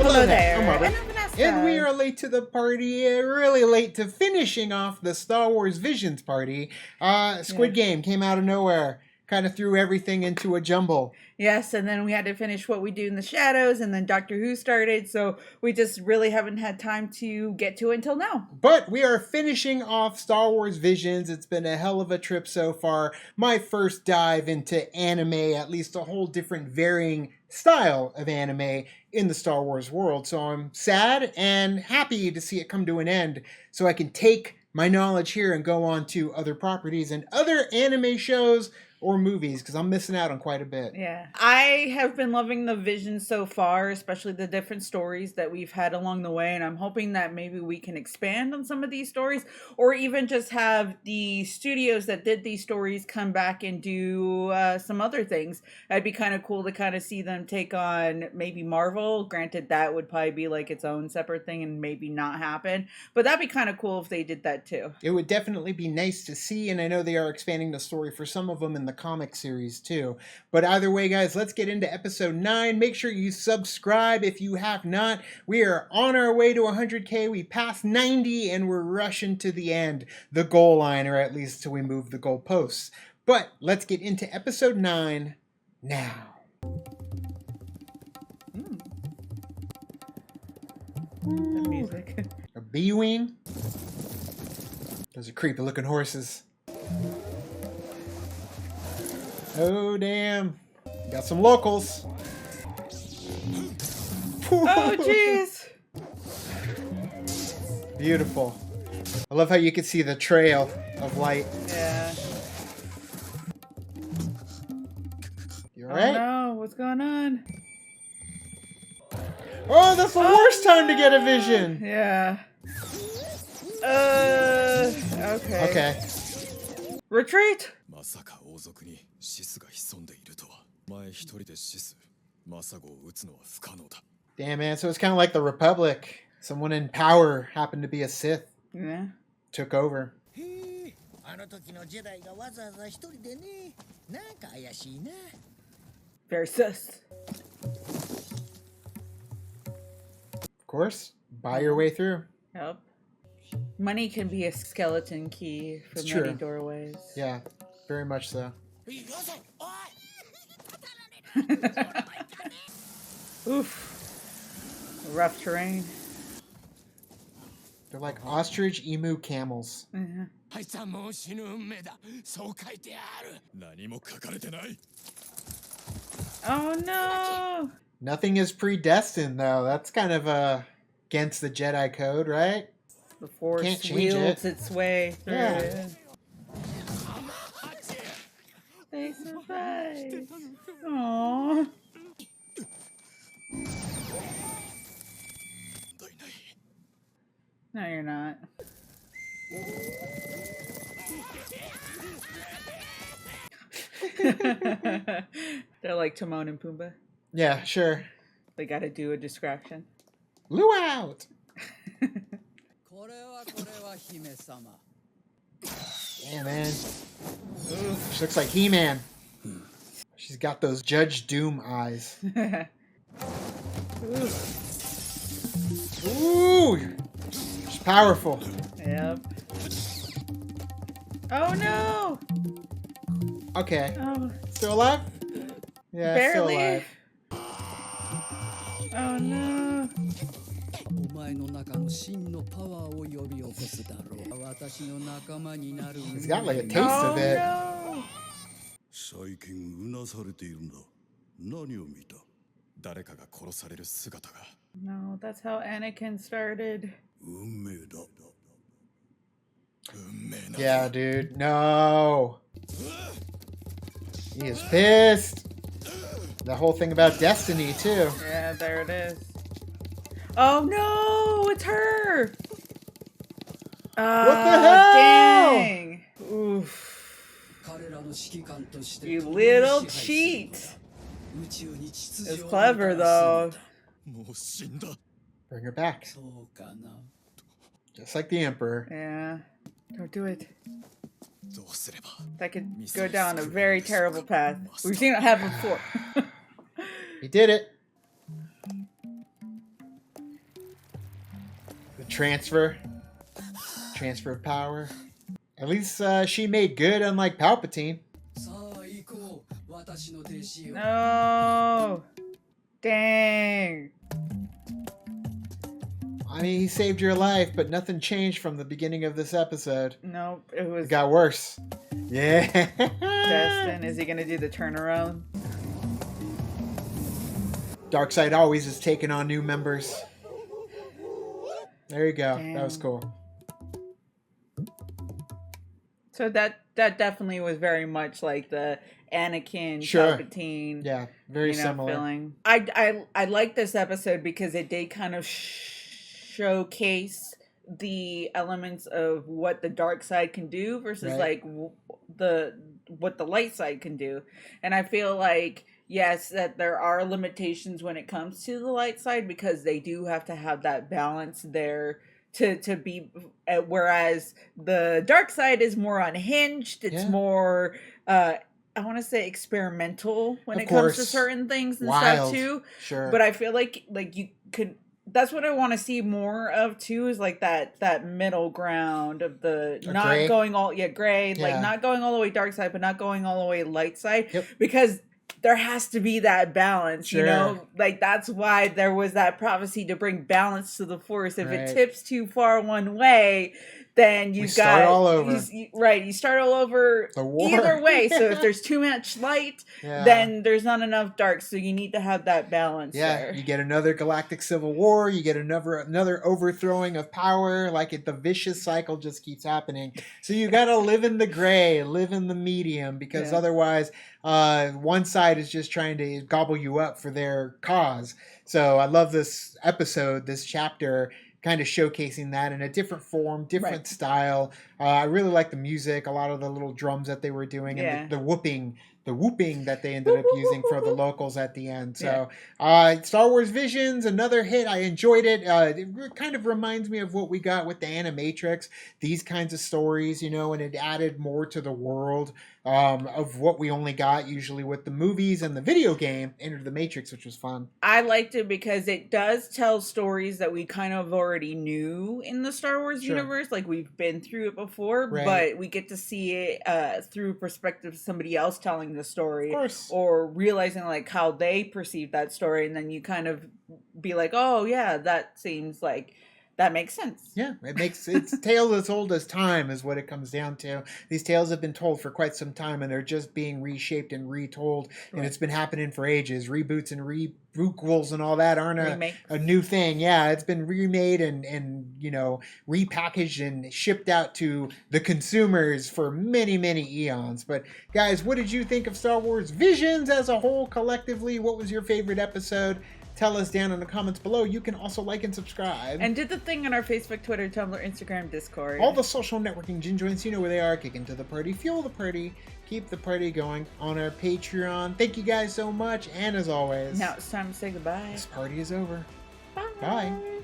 Hello there. I'm Robert. And I'm Vanessa. And we are late to the party, really late to finishing off the Star Wars Visions party. Squid Game came out of nowhere, kind of threw everything into a jumble. Yes, and then we had to finish What We Do in the Shadows, and then Doctor Who started, so we just really haven't had time to get to it until now. But we are finishing off Star Wars Visions. It's been a hell of a trip so far. My first dive into anime, at least a whole different varying style of anime in the Star Wars world. So I'm sad and happy to see it come to an end so I can take my knowledge here and go on to other properties and other anime shows or movies, because I'm missing out on quite a bit. Yeah. I have been loving the visions so far, especially the different stories that we've had along the way, and I'm hoping that maybe we can expand on some of these stories, or even just have the studios that did these stories come back and do some other things. That'd be kind of cool to kind of see them take on maybe Marvel. Granted, that would probably be like its own separate thing and maybe not happen, but that'd be kind of cool if they did that too. It would definitely be nice to see, and I know they are expanding the story for some of them in the comic series too. But either way, guys, let's get into episode 9. Make sure you subscribe if you have not. We are on our way to 100K. We passed 90 and we're rushing to the end, the goal line, or at least till we move the goalposts. But let's get into episode 9 now. The music. A B-wing. Those are creepy looking horses. Oh, damn. Got some locals. Oh, jeez. Beautiful. I love how you can see the trail of light. Yeah. You alright? Oh, no. What's going on? Oh, that's the worst time to get a vision. Yeah. Okay. Okay. Retreat. Damn, man. So it's kind of like the Republic. Someone in power happened to be a Sith. Yeah. Took over. Very sus. Of course. Buy your way through. Yep. Money can be a skeleton key for It's many true. doorways. Yeah, very much so. Oof. Rough terrain. They're like ostrich emu camels. Yeah. Oh no! Nothing is predestined, though. That's kind of against the Jedi code, right? The Force Can't change wields it. its way through. Yeah. They survived. Aww. No, you're not. They're like Timon and Pumbaa. Yeah, sure. They gotta do a distraction. Luau! Yeah, man. She looks like He-Man. She's got those Judge Doom eyes. Ooh! She's powerful. Yep. Oh no! Okay. Oh, Still alive? Yeah, barely. still alive. Oh no. He's got like a taste of it. No. No, that's how Anakin started. Yeah, dude. No. He is pissed. The whole thing about destiny, too. Yeah, there it is. Oh no, it's her! What the hell? Dang. Oof. You little cheat. It's clever though. Bring her back. Just like the Emperor. Yeah. Don't do it. That could go down a very terrible path. We've seen it happen before. He did it. Transfer of power. At least she made good, unlike Palpatine. No. Dang. I mean, he saved your life, but nothing changed from the beginning of this episode. Nope, it got worse. Yeah. Destin, is he gonna do the turnaround? Darkseid always is taking on new members. There you go. Damn. That was cool. So that definitely was very much like the Anakin, Sure. Palpatine, Yeah, very similar. feeling. I like this episode because it did kind of showcase the elements of what the dark side can do versus Right. like what the light side can do, and I feel like yes that there are limitations when it comes to the light side because they do have to have that balance there to be whereas the dark side is more unhinged, it's more I want to say experimental when it comes to certain things and stuff too. Sure. But I feel like you could that's what I want to see more of too is like that middle ground of the not gray? going all gray, like not going all the way dark side but not going all the way light side because there has to be that balance, you know? Like, that's why there was that prophecy to bring balance to the Force. If it tips too far one way, then you start all over. You start all over the war. Either way. So if there's too much light, then there's not enough dark. So you need to have that balance there. You get another galactic civil war. You get another overthrowing of power. Like the vicious cycle just keeps happening. So you got to live in the gray, live in the medium, because otherwise one side is just trying to gobble you up for their cause. So I love this episode, this chapter, kind of showcasing that in a different form, different style. I really like the music, a lot of the little drums that they were doing, and the whooping that they ended up using for the locals at the end. So Star Wars Visions, another hit. I enjoyed it. It kind of reminds me of what we got with the Animatrix, these kinds of stories, you know, and it added more to the world of what we only got usually with the movies and the video game Enter the Matrix, which was fun. I liked it because it does tell stories that we kind of already knew in the Star Wars universe. Like, we've been through it before, but we get to see it through perspective of somebody else telling the story, or realizing like how they perceive that story, and then you kind of be like, oh yeah, that seems like that makes sense. Yeah, it's tales as old as time is what it comes down to. These tales have been told for quite some time, and they're just being reshaped and retold, and it's been happening for ages. Reboots and requels and all that aren't a new thing. Yeah, it's been remade and you know, repackaged and shipped out to the consumers for many, many eons. But guys, what did you think of Star Wars Visions as a whole collectively? What was your favorite episode? Tell us down in the comments below. You can also like and subscribe. And do the thing on our Facebook, Twitter, Tumblr, Instagram, Discord. All the social networking gin joints, you know where they are. Kick into the party, fuel the party, keep the party going on our Patreon. Thank you guys so much. And as always, now it's time to say goodbye. This party is over. Bye. Bye.